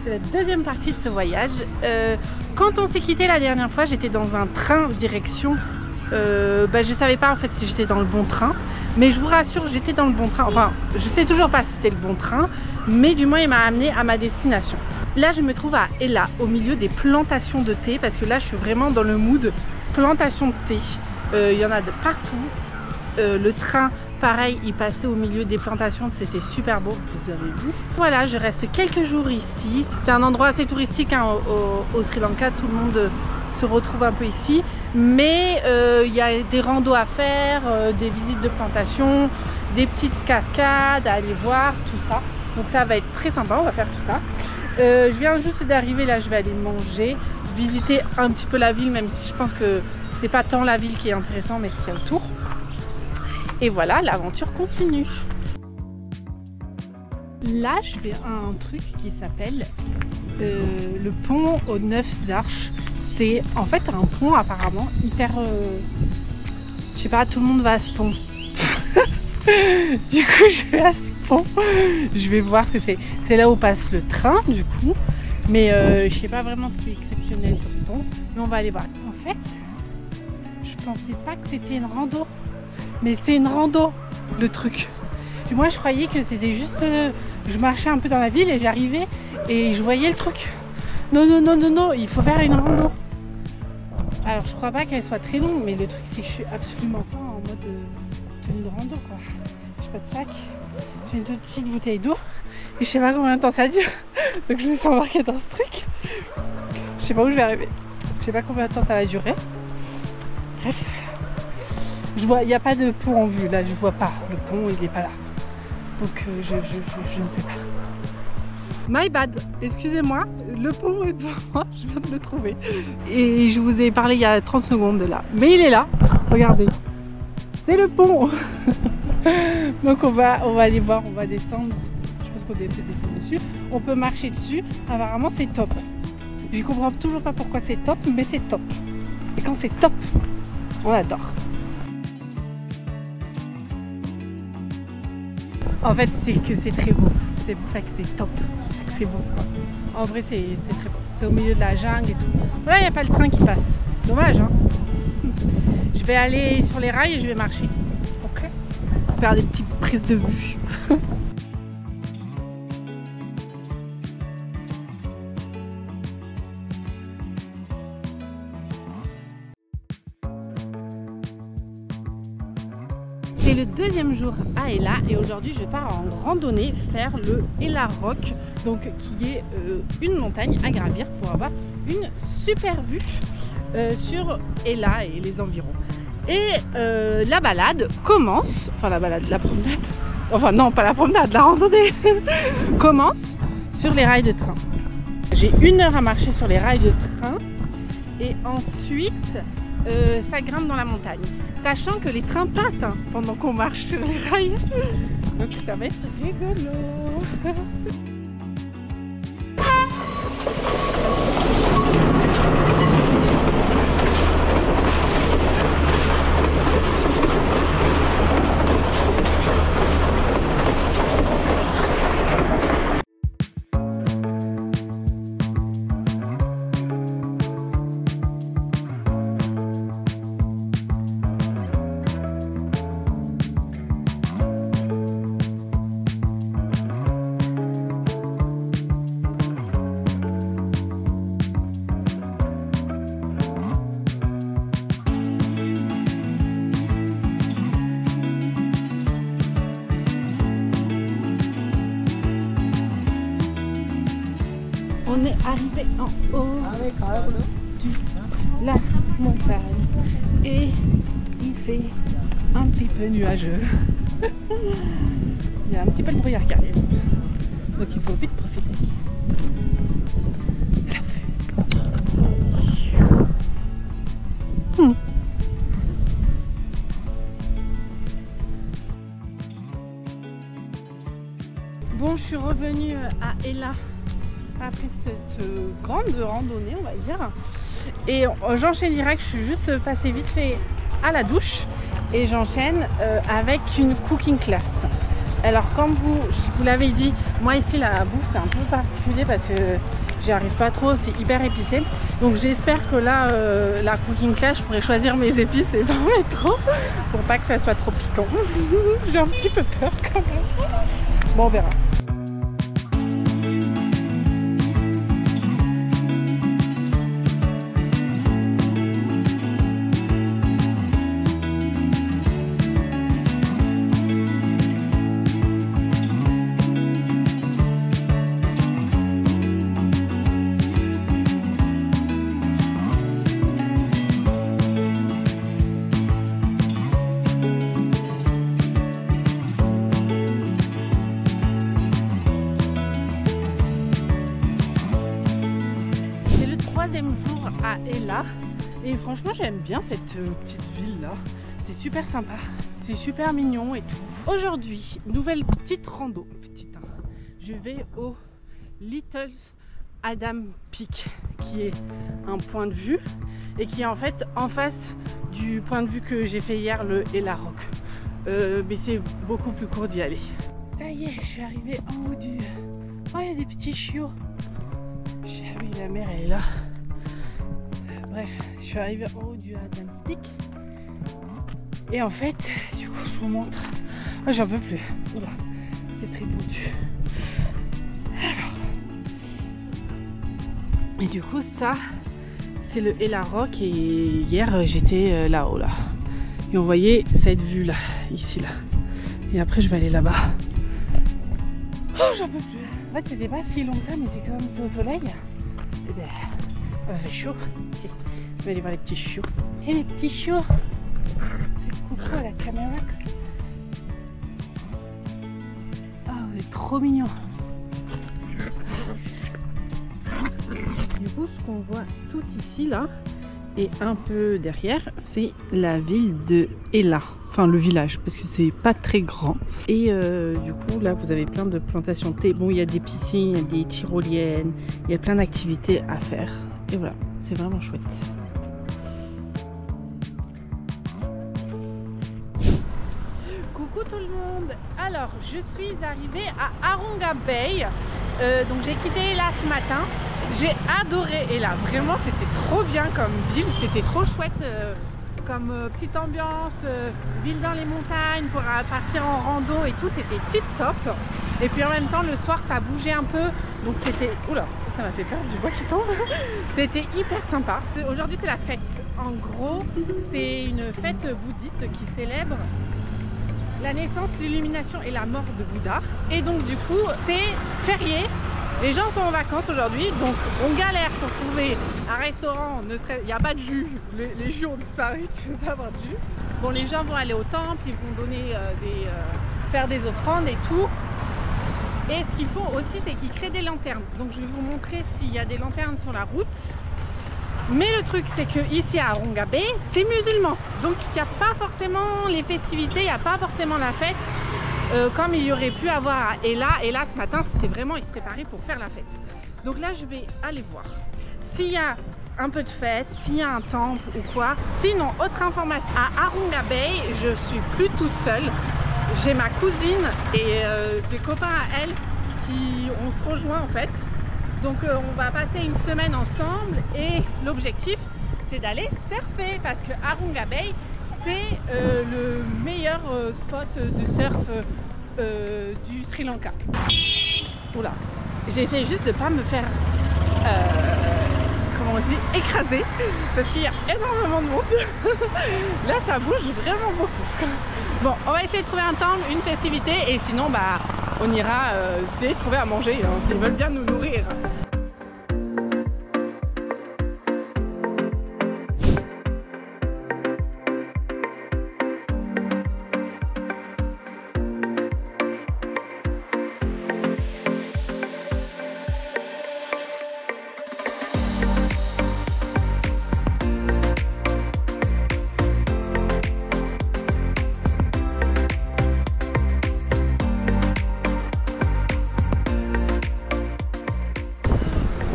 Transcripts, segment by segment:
C'est la deuxième partie de ce voyage. Quand on s'est quitté la dernière fois, j'étais dans un train direction... je savais pas en fait si j'étais dans le bon train. Mais je vous rassure, j'étais dans le bon train. Enfin, je sais toujours pas si c'était le bon train. Mais du moins, il m'a amené à ma destination. Là, je me trouve à Ela, au milieu des plantations de thé. Parce que là, je suis vraiment dans le mood plantation de thé. Il y en a de partout. Le train, pareil, il passait au milieu des plantations. C'était super beau, vous avez vu. Voilà, je reste quelques jours ici. C'est un endroit assez touristique hein, au Sri Lanka. Tout le monde se retrouve un peu ici. Mais il y a des randos à faire, des visites de plantations, des petites cascades à aller voir, tout ça. Donc ça va être très sympa, on va faire tout ça. Je viens juste d'arriver, là je vais aller manger, visiter un petit peu la ville, même si je pense que c'est pas tant la ville qui est intéressant, mais ce qu'il y a autour. Et voilà, l'aventure continue. Là, je fais un truc qui s'appelle le pont aux 9 arches. C'est en fait un pont apparemment hyper... je sais pas, tout le monde va à ce pont. Du coup, je vais à ce pont. Je vais voir ce que c'est. C'est là où passe le train, du coup. Mais je sais pas vraiment ce qui est exceptionnel sur ce pont. Mais on va aller voir. En fait, je pensais pas que c'était une rando. Mais c'est une rando, le truc. Et moi, je croyais que c'était juste... je marchais un peu dans la ville et j'arrivais et je voyais le truc. Non, non, non, non, non, il faut faire une rando. Alors, je crois pas qu'elle soit très longue, mais le truc, c'est que je suis absolument pas en mode tenue de rando, quoi. J'ai pas de sac, j'ai une toute petite bouteille d'eau et je sais pas combien de temps ça dure. Donc, je me suis embarquée dans ce truc. Je sais pas où je vais arriver. Je sais pas combien de temps ça va durer. Bref. Je vois, il n'y a pas de pont en vue, là, je vois pas. Le pont, il est pas là. Donc, je ne sais pas. My bad, excusez-moi, le pont est devant moi, je viens de le trouver. Et je vous ai parlé il y a 30 secondes de là. Mais il est là, regardez. C'est le pont. Donc on va aller voir, on va descendre. Je pense qu'on peut descendre dessus. On peut marcher dessus, apparemment c'est top. Je comprends toujours pas pourquoi c'est top, mais c'est top. Et quand c'est top, on adore. En fait, c'est que c'est très beau. C'est pour ça que c'est top. C'est que c'est beau. En vrai, c'est très beau. C'est au milieu de la jungle et tout. Voilà, il n'y a pas le train qui passe. Dommage, hein. Je vais aller sur les rails et je vais marcher. Ok. Faire des petites prises de vue. C'est le deuxième jour à Ela et aujourd'hui je pars en randonnée faire le Ela Rock, donc qui est une montagne à gravir pour avoir une super vue sur Ela et les environs. Et la balade commence, enfin la promenade, enfin non pas la promenade, la randonnée commence sur les rails de train. J'ai 1 heure à marcher sur les rails de train et ensuite ça grimpe dans la montagne. Sachant que les trains passent hein, pendant qu'on marche sur les rails. Donc ça va être rigolo. On est arrivé en haut de la montagne et il fait un petit peu nuageux. Il y a un petit peu de brouillard qui arrive, donc il faut vite profiter. Bon, je suis revenue à Ela après cette grande randonnée, on va dire, et j'enchaîne direct. Je suis juste passée vite fait à la douche et j'enchaîne avec une cooking class. Alors comme je vous l'avez dit, moi ici la bouffe c'est un peu particulier parce que j'y arrive pas trop, c'est hyper épicé. Donc j'espère que là, la cooking class, je pourrais choisir mes épices et pas en mettre trop pour pas que ça soit trop piquant. J'ai un petit peu peur quand même. Bon, on verra. Jour à Ella et franchement j'aime bien cette petite ville là, c'est super sympa, c'est super mignon et tout. Aujourd'hui, nouvelle petite rando, je vais au Little Adam Peak qui est un point de vue et qui est en fait en face du point de vue que j'ai fait hier, le Ella Rock, mais c'est beaucoup plus court d'y aller. Ça y est, je suis arrivée en haut du... Oh, il y a des petits chiots. Ah oui, la mer elle est là. Bref, je suis arrivée en haut du Adam's Peak et en fait, du coup, je vous montre. Oh, j'en peux plus. Oula, c'est très pentu. Alors, et du coup, ça, c'est le Ella Rock et hier, j'étais là-haut là. Et on voyait cette vue là, ici là. Et après, je vais aller là-bas. Oh, j'en peux plus. En fait, c'était pas si long que ça, mais c'est quand même au soleil. Et ben, il fait chaud. Okay. Je vais aller voir les petits chiots. Et les petits chiots. Coucou à la caméra. Ah, vous êtes trop mignons. Du coup, ce qu'on voit tout ici là et un peu derrière, c'est la ville de Ella. Enfin, le village, parce que c'est pas très grand. Et du coup, là, vous avez plein de plantations de thé. Bon, il y a des piscines, il y a des tyroliennes, il y a plein d'activités à faire. Et voilà, c'est vraiment chouette. Coucou tout le monde. Alors, je suis arrivée à Arunga Bay. Donc, j'ai quitté Ella ce matin. J'ai adoré Ella. Vraiment, c'était trop bien comme ville. C'était trop chouette. Comme petite ambiance, ville dans les montagnes pour partir en rando et tout, c'était tip top. Et puis en même temps le soir ça bougeait un peu, donc c'était... Oula, ça m'a fait peur du bois qui tombe. C'était hyper sympa. Aujourd'hui c'est la fête. En gros, c'est une fête bouddhiste qui célèbre la naissance, l'illumination et la mort de Bouddha. Et donc du coup c'est férié. Les gens sont en vacances aujourd'hui, donc on galère pour trouver un restaurant. Il n'y a pas de jus, les jus ont disparu, tu ne peux pas avoir de jus. Bon, les gens vont aller au temple, ils vont donner faire des offrandes et tout. Et ce qu'ils font aussi, c'est qu'ils créent des lanternes. Donc je vais vous montrer s'il y a des lanternes sur la route. Mais le truc, c'est que ici à Arunga Bay, c'est musulman. Donc il n'y a pas forcément les festivités, il n'y a pas forcément la fête. Comme il y aurait pu avoir à Ella. Et là ce matin c'était vraiment, ils se préparaient pour faire la fête. Donc là je vais aller voir s'il y a un peu de fête, s'il y a un temple ou quoi. Sinon, autre information, à Arunga Bay je suis plus toute seule. J'ai ma cousine et des copains à elle qui on se rejoint en fait. Donc on va passer une semaine ensemble et l'objectif c'est d'aller surfer parce que Arunga Bay c'est le meilleur spot de surf du Sri Lanka. Oula, j'essaie juste de ne pas me faire, comment on dit, écraser parce qu'il y a énormément de monde. Là ça bouge vraiment beaucoup. Bon, on va essayer de trouver un temple, une festivité et sinon bah on ira essayer de trouver à manger hein, s'ils veulent bien nous nourrir.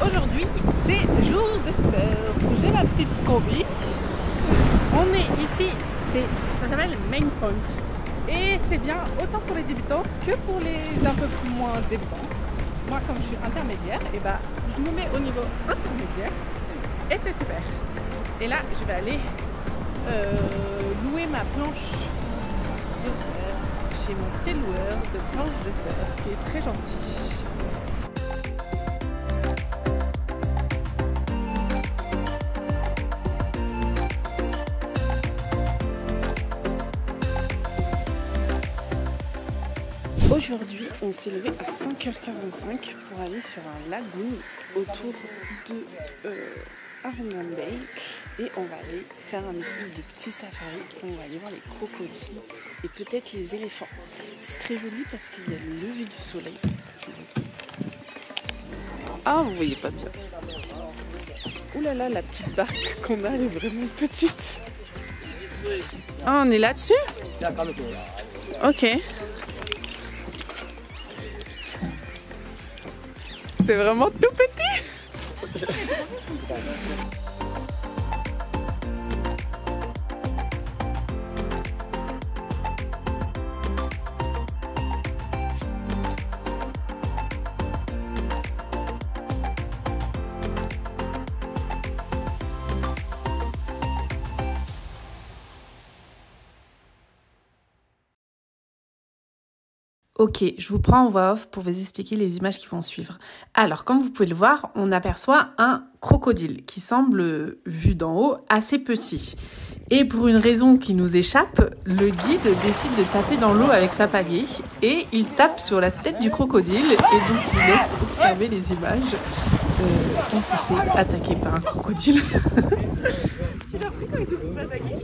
Aujourd'hui, c'est jour de surf. J'ai ma petite combi. On est ici, ça s'appelle Main Point. Et c'est bien autant pour les débutants que pour les un peu plus moins débutants. Moi, comme je suis intermédiaire, et bah, je me mets au niveau intermédiaire et c'est super. Et là, je vais aller louer ma planche de surf chez mon petit loueur de planche de surf qui est très gentil. Aujourd'hui, on s'est levé à 5h45 pour aller sur un lagoon autour de Arungan Bay et on va aller faire un espèce de petit safari. On va aller voir les crocodiles et peut-être les éléphants. C'est très joli parce qu'il y a le lever du soleil. Je vous montre. Ah, vous voyez pas bien. Ouh là là, la petite barque qu'on a, elle est vraiment petite. Ah, on est là-dessus? Ok. C'est vraiment tout petit. Ok, je vous prends en voix off pour vous expliquer les images qui vont suivre. Alors, comme vous pouvez le voir, on aperçoit un crocodile qui semble, vu d'en haut, assez petit. Et pour une raison qui nous échappe, le guide décide de taper dans l'eau avec sa pagaie et il tape sur la tête du crocodile et donc il laisse observer les images. On se fait attaquer par un crocodile. Tu l'as pris quand il s'est fait attaquer?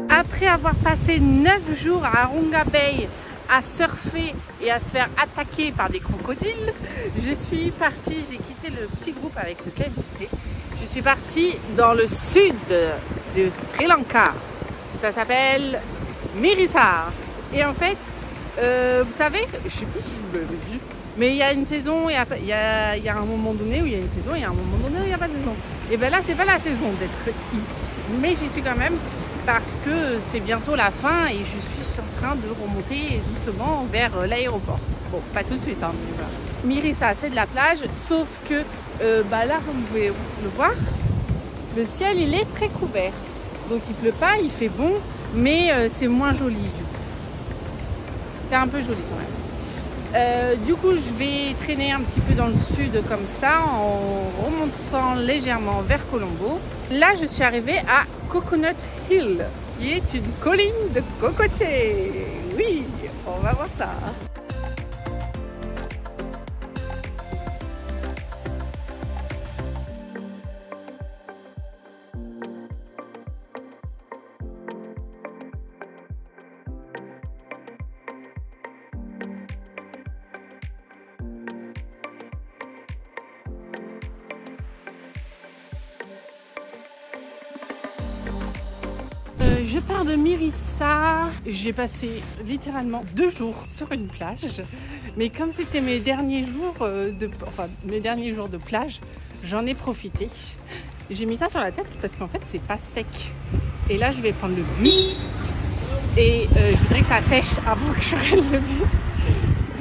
Après avoir passé 9 jours à Arungan Bay à surfer et à se faire attaquer par des crocodiles, je suis partie, j'ai quitté le petit groupe avec lequel j'étais. Je suis partie dans le sud de Sri Lanka. Ça s'appelle Mirissa. Et en fait, vous savez, je sais plus si je vous l'avais dit, mais il y a une saison, il y a un moment donné où il y a une saison, et il y a un moment donné où il n'y a pas de saison. Et bien là, c'est pas la saison d'être ici, mais j'y suis quand même parce que c'est bientôt la fin et je suis en train de remonter doucement vers l'aéroport. Bon, pas tout de suite, hein, mais voilà. Mirissa, c'est de la plage, sauf que là, comme vous pouvez le voir, le ciel il est très couvert. Donc il pleut pas, il fait bon, mais c'est moins joli du coup. C'est un peu joli quand même. Du coup, je vais traîner un petit peu dans le sud comme ça, en remontant légèrement vers Colombo. Là, je suis arrivée à Coconut Hill, qui est une colline de cocotiers. Oui, on va voir ça. Je pars de Mirissa, j'ai passé littéralement 2 jours sur une plage, mais comme c'était mes derniers jours de plage, j'en ai profité. J'ai mis ça sur la tête parce qu'en fait c'est pas sec. Et là je vais prendre le bus et je voudrais que ça sèche avant que je prenne le bus.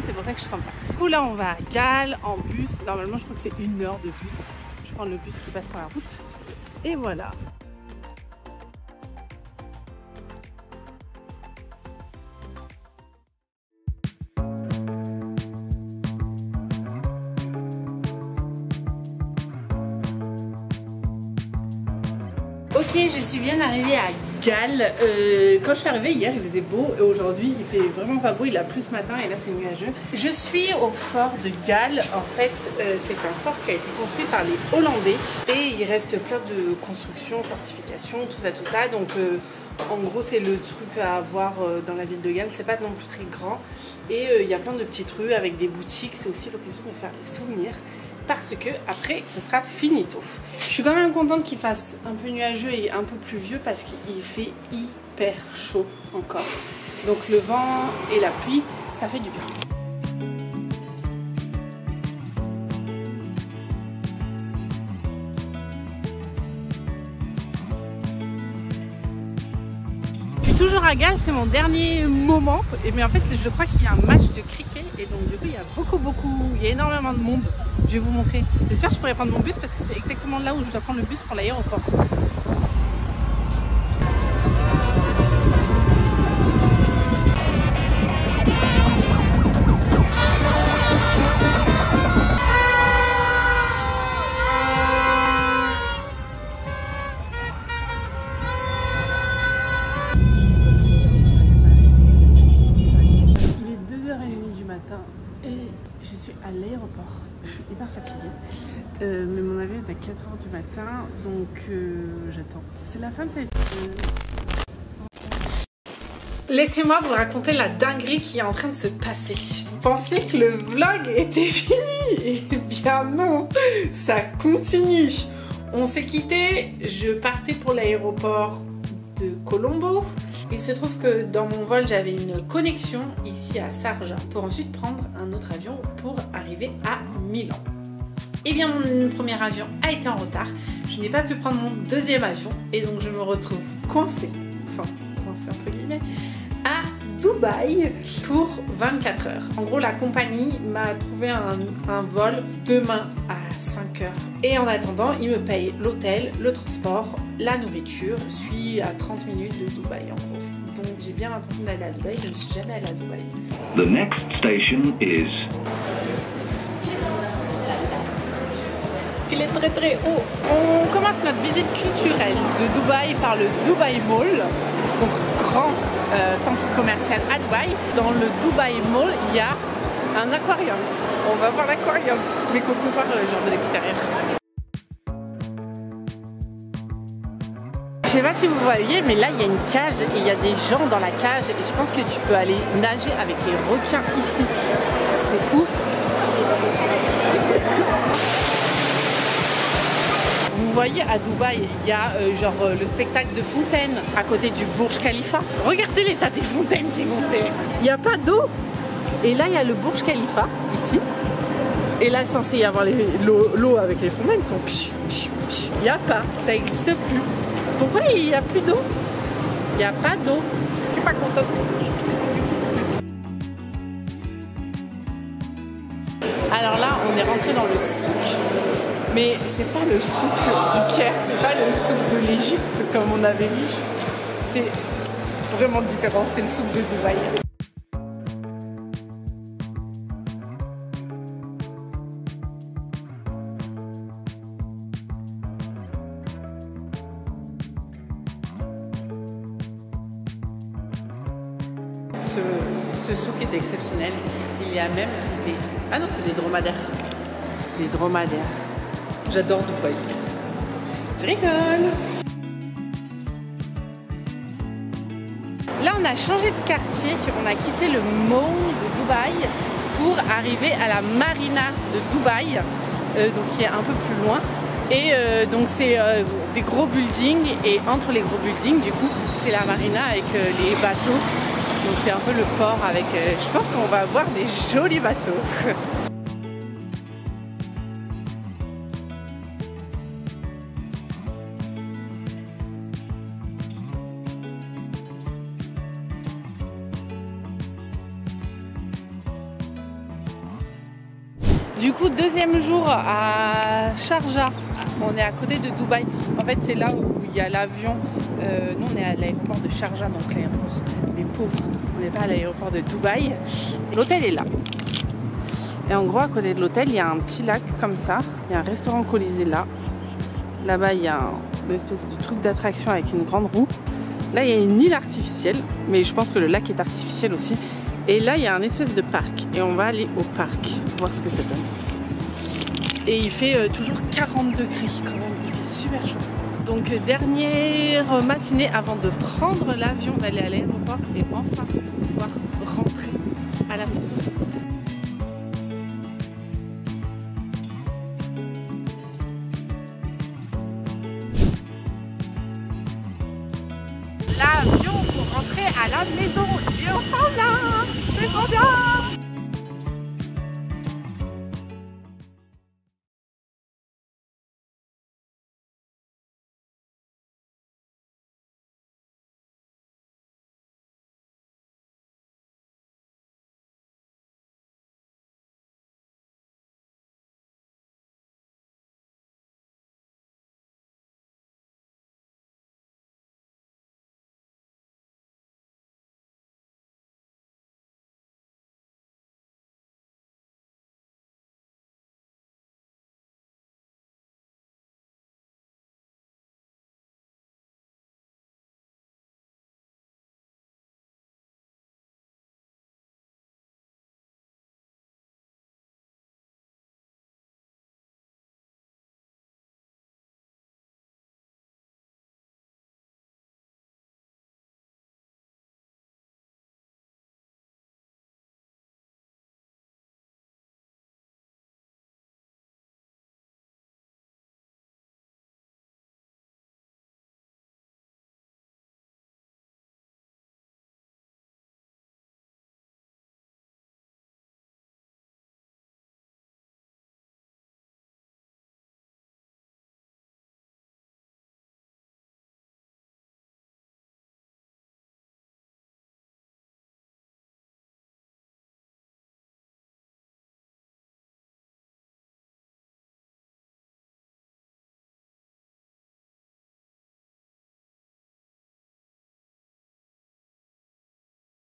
C'est pour ça que je prends ça. Du coup là on va à Galle en bus, normalement je crois que c'est 1 heure de bus. Je prends le bus qui passe sur la route et voilà. Ok, je suis bien arrivée à Galle. Quand je suis arrivée hier, il faisait beau et aujourd'hui il fait vraiment pas beau. Il a plu ce matin et là c'est nuageux. Je suis au fort de Galle. En fait, c'est un fort qui a été construit par les Hollandais et il reste plein de constructions, fortifications, tout ça. Donc en gros, c'est le truc à voir dans la ville de Galle. C'est pas non plus très grand et il y a plein de petites rues avec des boutiques. C'est aussi l'occasion de faire des souvenirs. parce que après ce sera finito. Je suis quand même contente qu'il fasse un peu nuageux et un peu pluvieux parce qu'il fait hyper chaud encore. Donc le vent et la pluie, ça fait du bien. Toujours à Galles, c'est mon dernier moment. Mais en fait, je crois qu'il y a un match de cricket et donc du coup, il y a il y a énormément de monde. Je vais vous montrer. J'espère que je pourrai prendre mon bus parce que c'est exactement là où je dois prendre le bus pour l'aéroport. Je suis à l'aéroport, je suis hyper fatiguée, mais mon avion est à 4h du matin, donc j'attends. C'est la fin de cette... Laissez-moi vous raconter la dinguerie qui est en train de se passer. Vous pensiez que le vlog était fini? Eh bien non, ça continue. On s'est quitté, je partais pour l'aéroport de Colombo. Il se trouve que dans mon vol, j'avais une connexion ici à Sharjah pour ensuite prendre un autre avion pour arriver à Milan. Et bien mon premier avion a été en retard, je n'ai pas pu prendre mon deuxième avion et donc je me retrouve coincée, enfin coincée entre guillemets, à Dubaï pour 24 heures. En gros, la compagnie m'a trouvé un vol demain à 5 heures. Et en attendant, ils me payent l'hôtel, le transport, la nourriture. Je suis à 30 minutes de Dubaï en gros. Donc j'ai bien l'intention d'aller à Dubaï, je ne suis jamais allée à Dubaï. The next station is... Il est très très haut. On commence notre visite culturelle de Dubaï par le Dubai Mall, donc grand centre commercial à Dubaï. Dans le Dubai Mall, il y a un aquarium. On va voir l'aquarium, mais qu'on peut voir genre de l'extérieur. Je sais pas si vous voyez, mais là il y a une cage et il y a des gens dans la cage et je pense que tu peux aller nager avec les requins ici. C'est ouf. Vous voyez, à Dubaï, il y a le spectacle de fontaines à côté du Burj Khalifa. Regardez l'état des fontaines, s'il vous plaît. Il n'y a pas d'eau. Et là, il y a le Burj Khalifa, ici. Et là, c'est censé y avoir l'eau avec les fontaines qui font psh, psh, psh. Il n'y a pas, ça n'existe plus. Pourquoi il n'y a plus d'eau? Il n'y a pas d'eau. Je suis pas contente. Alors là, on est rentré dans le souk. Mais c'est pas le souk du Caire, c'est pas le souk de l'Égypte comme on avait vu. C'est vraiment différent, c'est le souk de Dubaï. Ce souk est exceptionnel. Il y a même des... Ah non, c'est des dromadaires. Des dromadaires. J'adore Dubaï. Je rigole. Là, on a changé de quartier. On a quitté le mall de Dubaï pour arriver à la marina de Dubaï, donc qui est un peu plus loin. Et donc c'est des gros buildings et entre les gros buildings, du coup, c'est la marina avec les bateaux. Donc c'est un peu le port avec... je pense qu'on va avoir des jolis bateaux. Du coup, deuxième jour à Sharjah, on est à côté de Dubaï. En fait, c'est là où il y a l'avion. Nous, on est à l'aéroport de Sharjah, donc l'aéroport des pauvres. On n'est pas à l'aéroport de Dubaï. L'hôtel est là. Et en gros, à côté de l'hôtel, il y a un petit lac comme ça. Il y a un restaurant Colisée là. Là-bas, il y a une espèce de truc d'attraction avec une grande roue. Là, il y a une île artificielle, mais je pense que le lac est artificiel aussi. Et là, il y a un espèce de parc. Et on va aller au parc, voir ce que ça donne. Et il fait toujours 40 degrés quand même. Il fait super chaud. Donc, dernière matinée avant de prendre l'avion, d'aller à l'aéroport et enfin pouvoir rentrer à la maison. maison.